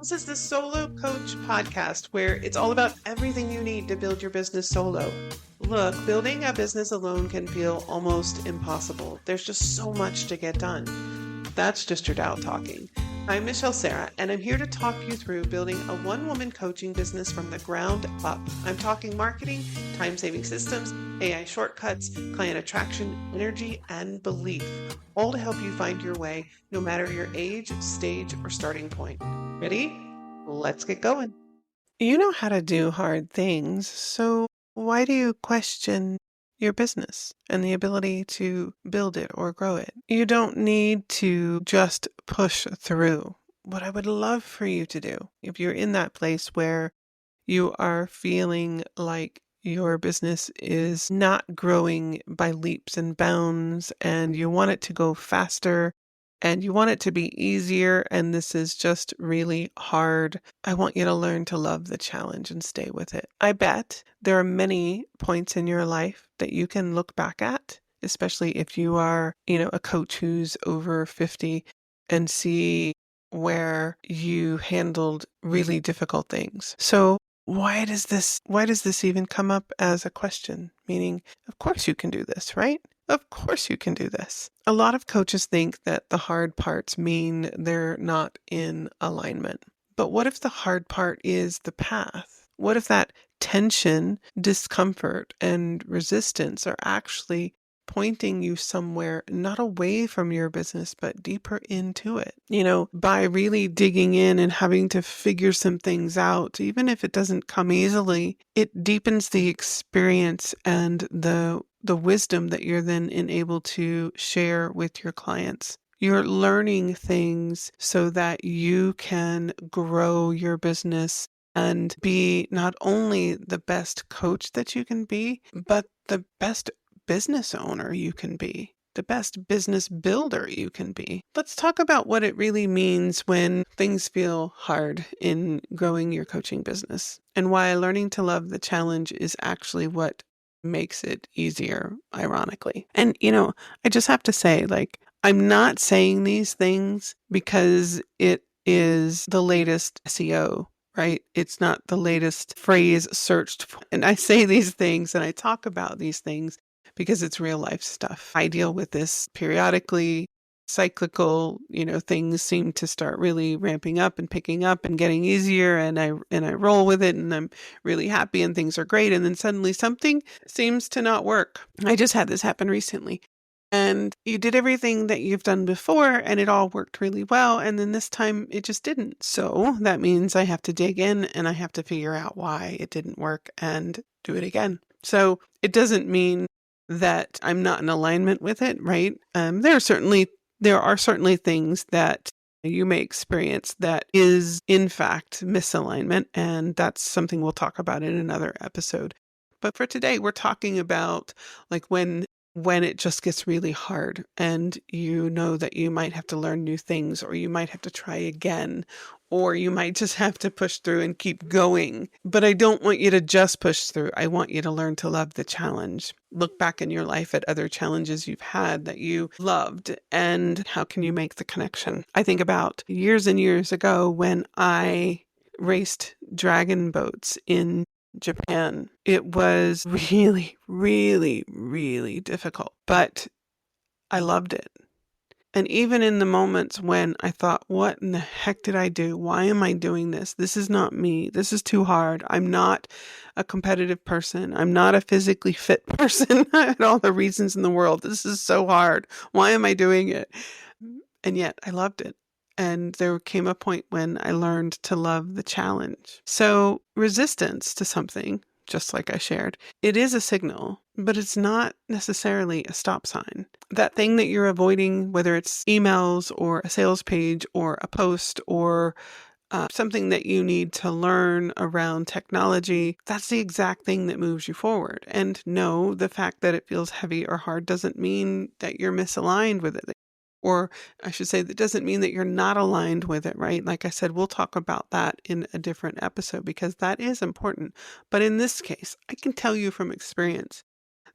This is the Solo Coach podcast where it's all about everything you need to build your business solo. Look, building a business alone can feel almost impossible. There's just so much to get done. That's just your doubt talking. I'm Michelle Sarah, and I'm here to talk you through building a one-woman coaching business from the ground up. I'm talking marketing, time-saving systems, AI shortcuts, client attraction, energy, and belief, all to help you find your way no matter your age, stage, or starting point. Ready? Let's get going. You know how to do hard things, so why do you question your business and the ability to build it or grow it? You don't need to just push through. What I would love for you to do, if you're in that place where you are feeling like your business is not growing by leaps and bounds and you want it to go faster and you want it to be easier and this is just really hard, I want you to learn to love the challenge and stay with it. I bet there are many points in your life that you can look back at, especially if you are, a coach who's over 50 and see where you handled really difficult things. So why does this even come up as a question? Meaning, of course you can do this, right? Of course you can do this. A lot of coaches think that the hard parts mean they're not in alignment. But what if the hard part is the path? What if that tension, discomfort, and resistance are actually pointing you somewhere, not away from your business, but deeper into it? By really digging in and having to figure some things out, even if it doesn't come easily, it deepens the experience and the wisdom that you're then able to share with your clients. You're learning things so that you can grow your business and be not only the best coach that you can be, but the best business owner you can be, the best business builder you can be. Let's talk about what it really means when things feel hard in growing your coaching business and why learning to love the challenge is actually what makes it easier, ironically. And, I just have to say, I'm not saying these things because it is the latest SEO, right? It's not the latest phrase searched for. And I say these things and I talk about these things because it's real life stuff. I deal with this periodically, cyclical, things seem to start really ramping up and picking up and getting easier and I roll with it and I'm really happy and things are great. And then suddenly something seems to not work. I just had this happen recently. And you did everything that you've done before and it all worked really well. And then this time it just didn't. So that means I have to dig in and I have to figure out why it didn't work and do it again. So it doesn't mean that I'm not in alignment with it, right? There are certainly things that you may experience that is in fact misalignment. And that's something we'll talk about in another episode. But for today, we're talking about when it just gets really hard and you know that you might have to learn new things or you might have to try again or you might just have to push through and keep going. But I don't want you to just push through. I want you to learn to love the challenge. Look back in your life at other challenges you've had that you loved and how can you make the connection? I think about years and years ago when I raced dragon boats in Japan. It was really, really, really difficult, but I loved it. And even in the moments when I thought, what in the heck did I do? Why am I doing this? This is not me. This is too hard. I'm not a competitive person. I'm not a physically fit person. I had all the reasons in the world. This is so hard. Why am I doing it? And yet I loved it. And there came a point when I learned to love the challenge. So resistance to something, just like I shared, it is a signal, but it's not necessarily a stop sign. That thing that you're avoiding, whether it's emails or a sales page or a post or something that you need to learn around technology, that's the exact thing that moves you forward. And no, the fact that it feels heavy or hard doesn't mean that you're misaligned with it. Or I should say, that doesn't mean that you're not aligned with it, right? Like I said, we'll talk about that in a different episode because that is important. But in this case, I can tell you from experience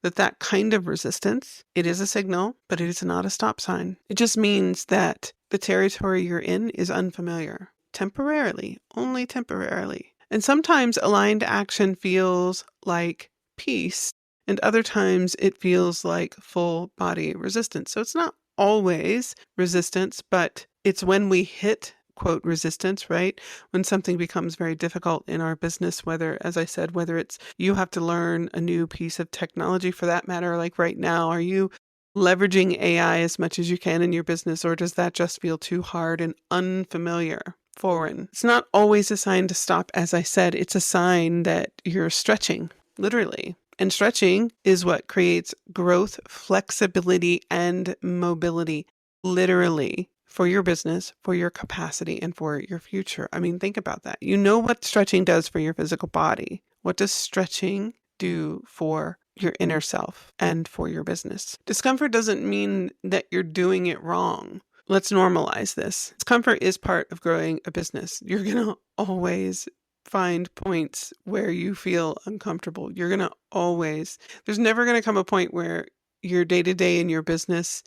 that kind of resistance, it is a signal, but it is not a stop sign. It just means that the territory you're in is unfamiliar. temporarily, only temporarily. And sometimes aligned action feels like peace, and other times it feels like full body resistance. So it's not always resistance, but it's when we hit quote resistance, right? When something becomes very difficult in our business, whether, as I said, whether it's you have to learn a new piece of technology for that matter, like right now, are you leveraging AI as much as you can in your business, or does that just feel too hard and unfamiliar, foreign? It's not always a sign to stop, as I said, it's a sign that you're stretching, literally. And stretching is what creates growth, flexibility, and mobility, literally, for your business, for your capacity, and for your future. I mean, think about that. You know what stretching does for your physical body. What does stretching do for your inner self and for your business? Discomfort doesn't mean that you're doing it wrong. Let's normalize this. Discomfort is part of growing a business. You're going to always find points where you feel uncomfortable. You're going to always, there's never going to come a point where your day to day in your business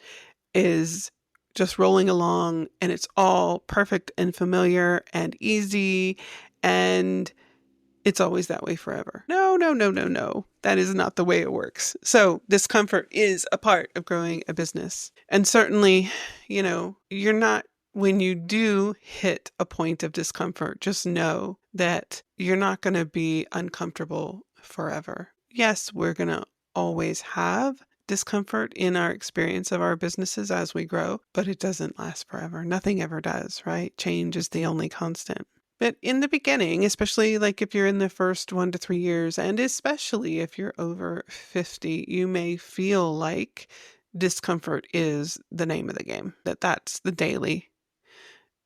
is just rolling along and it's all perfect and familiar and easy and it's always that way forever. No, no, no, no, no. That is not the way it works. So discomfort is a part of growing a business. And certainly, you're not, when you do hit a point of discomfort, just know that you're not going to be uncomfortable forever. Yes, we're going to always have discomfort in our experience of our businesses as we grow, but it doesn't last forever. Nothing ever does, right? Change is the only constant. But in the beginning, especially like if you're in the first 1 to 3 years, and especially if you're over 50, you may feel like discomfort is the name of the game, that's the daily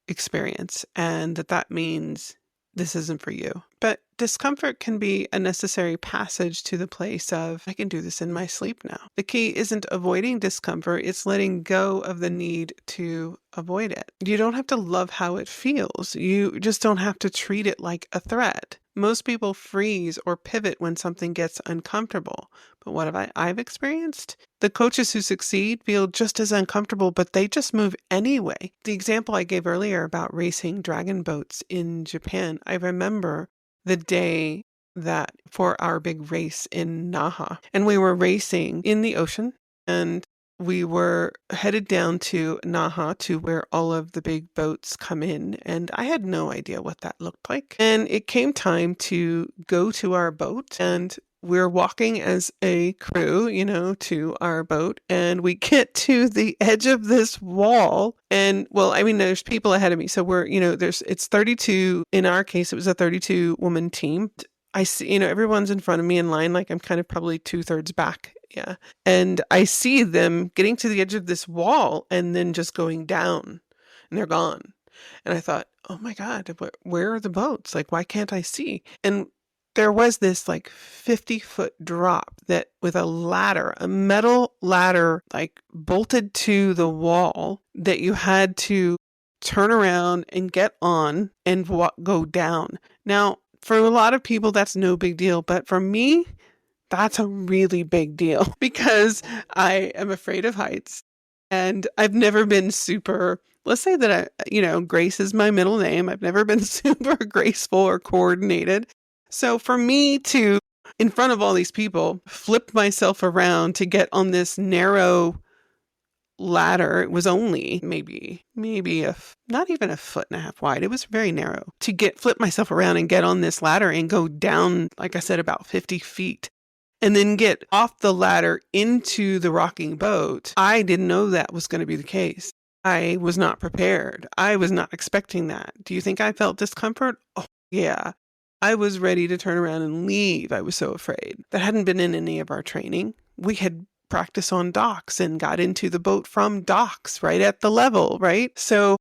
experience, and that means this isn't for you. But discomfort can be a necessary passage to the place of, I can do this in my sleep now. The key isn't avoiding discomfort, it's letting go of the need to avoid it. You don't have to love how it feels. You just don't have to treat it like a threat. Most people freeze or pivot when something gets uncomfortable. But what have I've experienced? The coaches who succeed feel just as uncomfortable, but they just move anyway. The example I gave earlier about racing dragon boats in Japan, I remember the day that for our big race in Naha. And we were racing in the ocean and we were headed down to Naha to where all of the big boats come in. And I had no idea what that looked like. And it came time to go to our boat and we're walking as a crew, to our boat, and we get to the edge of this wall. And well, I mean, there's people ahead of me. So we're, it's 32. In our case, it was a 32 woman team. I see, everyone's in front of me in line, like I'm kind of probably 2/3 back. Yeah. And I see them getting to the edge of this wall and then just going down and they're gone. And I thought, oh my God, where are the boats? Like, why can't I see? And there was this like 50-foot drop that with a metal ladder, like bolted to the wall that you had to turn around and get on and go down. Now, for a lot of people, that's no big deal. But for me, that's a really big deal because I am afraid of heights and I've never been super, let's say that Grace is my middle name. I've never been super graceful or coordinated. So for me to, in front of all these people, flip myself around to get on this narrow ladder, it was only maybe not even 1.5 feet wide. It was very narrow to flip myself around and get on this ladder and go down, like I said, about 50 feet. And then get off the ladder into the rocking boat. I didn't know that was going to be the case. I was not prepared. I was not expecting that. Do you think I felt discomfort? Oh, yeah. I was ready to turn around and leave. I was so afraid. That hadn't been in any of our training. We had practiced on docks and got into the boat from docks right at the level, right? So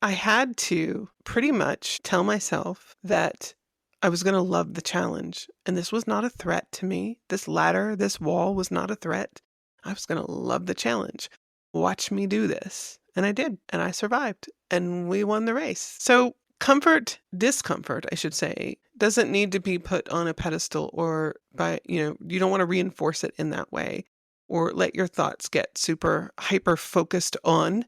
I had to pretty much tell myself that I was going to love the challenge. And this was not a threat to me. This ladder, this wall was not a threat. I was going to love the challenge. Watch me do this. And I did. And I survived. And we won the race. So discomfort, I should say, doesn't need to be put on a pedestal or you don't want to reinforce it in that way or let your thoughts get super hyper focused on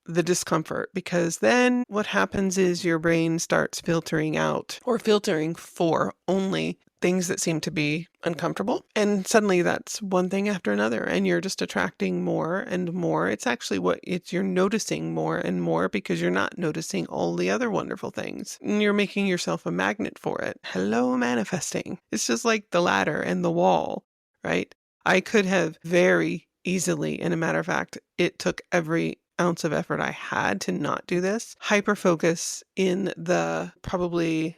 the discomfort, because then what happens is your brain starts filtering out or filtering for only things that seem to be uncomfortable. And suddenly that's one thing after another, and you're just attracting more and more. It's actually you're noticing more and more because you're not noticing all the other wonderful things. And you're making yourself a magnet for it. Hello, manifesting. It's just like the ladder and the wall, right? I could have very easily, and a matter of fact, it took every ounce of effort I had to not do this, hyper focus in the probably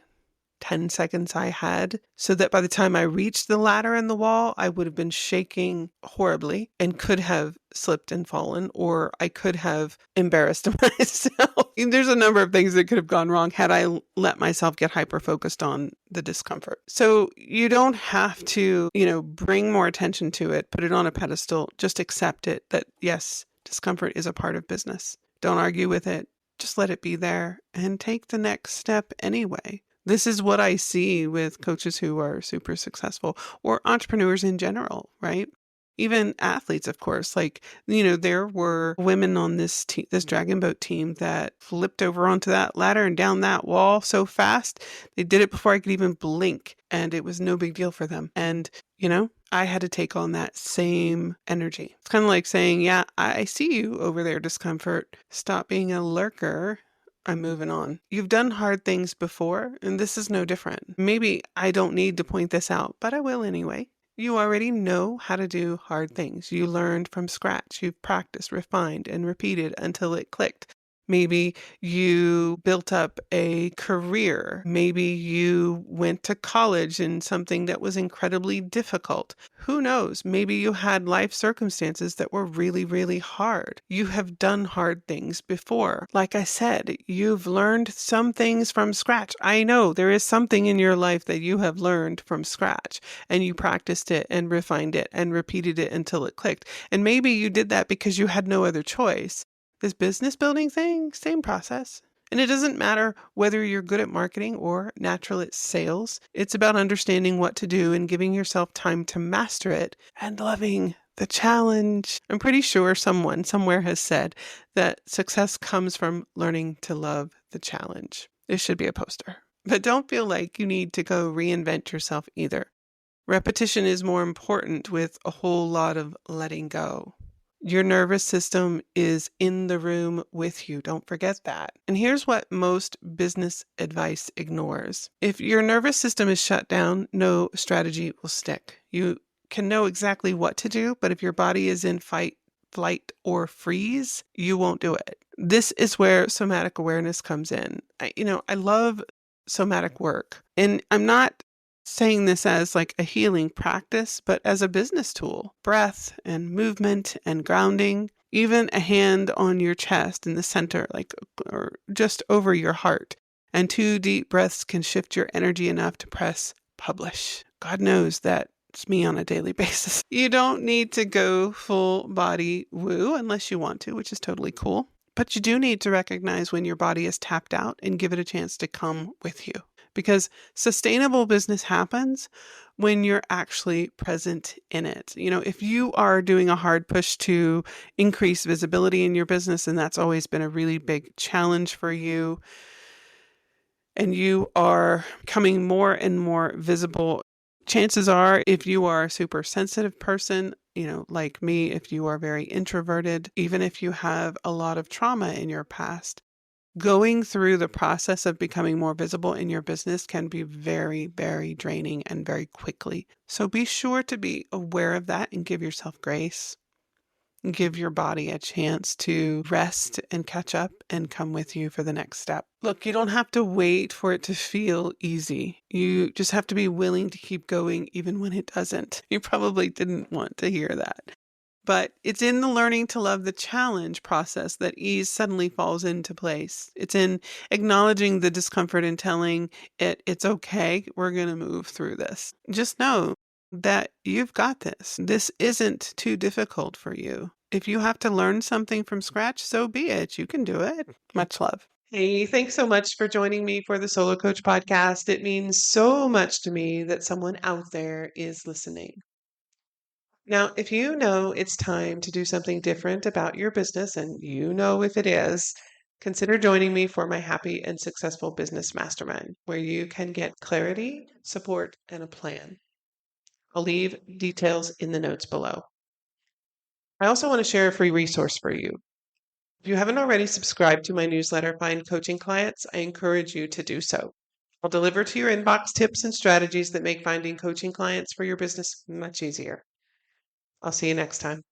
10 seconds I had, so that by the time I reached the ladder and the wall, I would have been shaking horribly and could have slipped and fallen, or I could have embarrassed myself. There's a number of things that could have gone wrong had I let myself get hyper focused on the discomfort. So you don't have to, bring more attention to it, put it on a pedestal, just accept it that yes, discomfort is a part of business. Don't argue with it. Just let it be there and take the next step anyway. This is what I see with coaches who are super successful, or entrepreneurs in general, right? Even athletes, of course. There were women on this dragon boat team that flipped over onto that ladder and down that wall so fast. They did it before I could even blink, and it was no big deal for them. And, I had to take on that same energy. It's kind of like saying, yeah, I see you over there, discomfort. Stop being a lurker. I'm moving on. You've done hard things before, and this is no different. Maybe I don't need to point this out, but I will anyway. You already know how to do hard things. You learned from scratch. You've practiced, refined, and repeated until it clicked. Maybe you built up a career. Maybe you went to college in something that was incredibly difficult. Who knows? Maybe you had life circumstances that were really, really hard. You have done hard things before. Like I said, you've learned some things from scratch. I know there is something in your life that you have learned from scratch, and you practiced it and refined it and repeated it until it clicked. And maybe you did that because you had no other choice. This business building thing, same process. And it doesn't matter whether you're good at marketing or natural at sales. It's about understanding what to do and giving yourself time to master it and loving the challenge. I'm pretty sure someone somewhere has said that success comes from learning to love the challenge. This should be a poster. But don't feel like you need to go reinvent yourself either. Repetition is more important with a whole lot of letting go. Your nervous system is in the room with you. Don't forget that. And here's what most business advice ignores. If your nervous system is shut down, no strategy will stick. You can know exactly what to do, but if your body is in fight, flight, or freeze, you won't do it. This is where somatic awareness comes in. I love somatic work. And I'm not saying this as like a healing practice, but as a business tool. Breath and movement and grounding, even a hand on your chest in the center, or just over your heart. And 2 deep breaths can shift your energy enough to press publish. God knows that it's me on a daily basis. You don't need to go full body woo unless you want to, which is totally cool. But you do need to recognize when your body is tapped out and give it a chance to come with you. Because sustainable business happens when you're actually present in it. If you are doing a hard push to increase visibility in your business, and that's always been a really big challenge for you, and you are becoming more and more visible, chances are, if you are a super sensitive person, like me, if you are very introverted, even if you have a lot of trauma in your past, going through the process of becoming more visible in your business can be very, very draining and very quickly. So be sure to be aware of that and give yourself grace. Give your body a chance to rest and catch up and come with you for the next step. Look, you don't have to wait for it to feel easy. You just have to be willing to keep going even when it doesn't. You probably didn't want to hear that. But it's in the learning to love the challenge process that ease suddenly falls into place. It's in acknowledging the discomfort and telling it, it's okay, we're going to move through this. Just know that you've got this. This isn't too difficult for you. If you have to learn something from scratch, so be it. You can do it. Much love. Hey, thanks so much for joining me for the Solo Coach podcast. It means so much to me that someone out there is listening. Now, if you know it's time to do something different about your business, and you know if it is, consider joining me for my Happy and Successful Business Mastermind, where you can get clarity, support, and a plan. I'll leave details in the notes below. I also want to share a free resource for you. If you haven't already subscribed to my newsletter, Find Coaching Clients, I encourage you to do so. I'll deliver to your inbox tips and strategies that make finding coaching clients for your business much easier. I'll see you next time.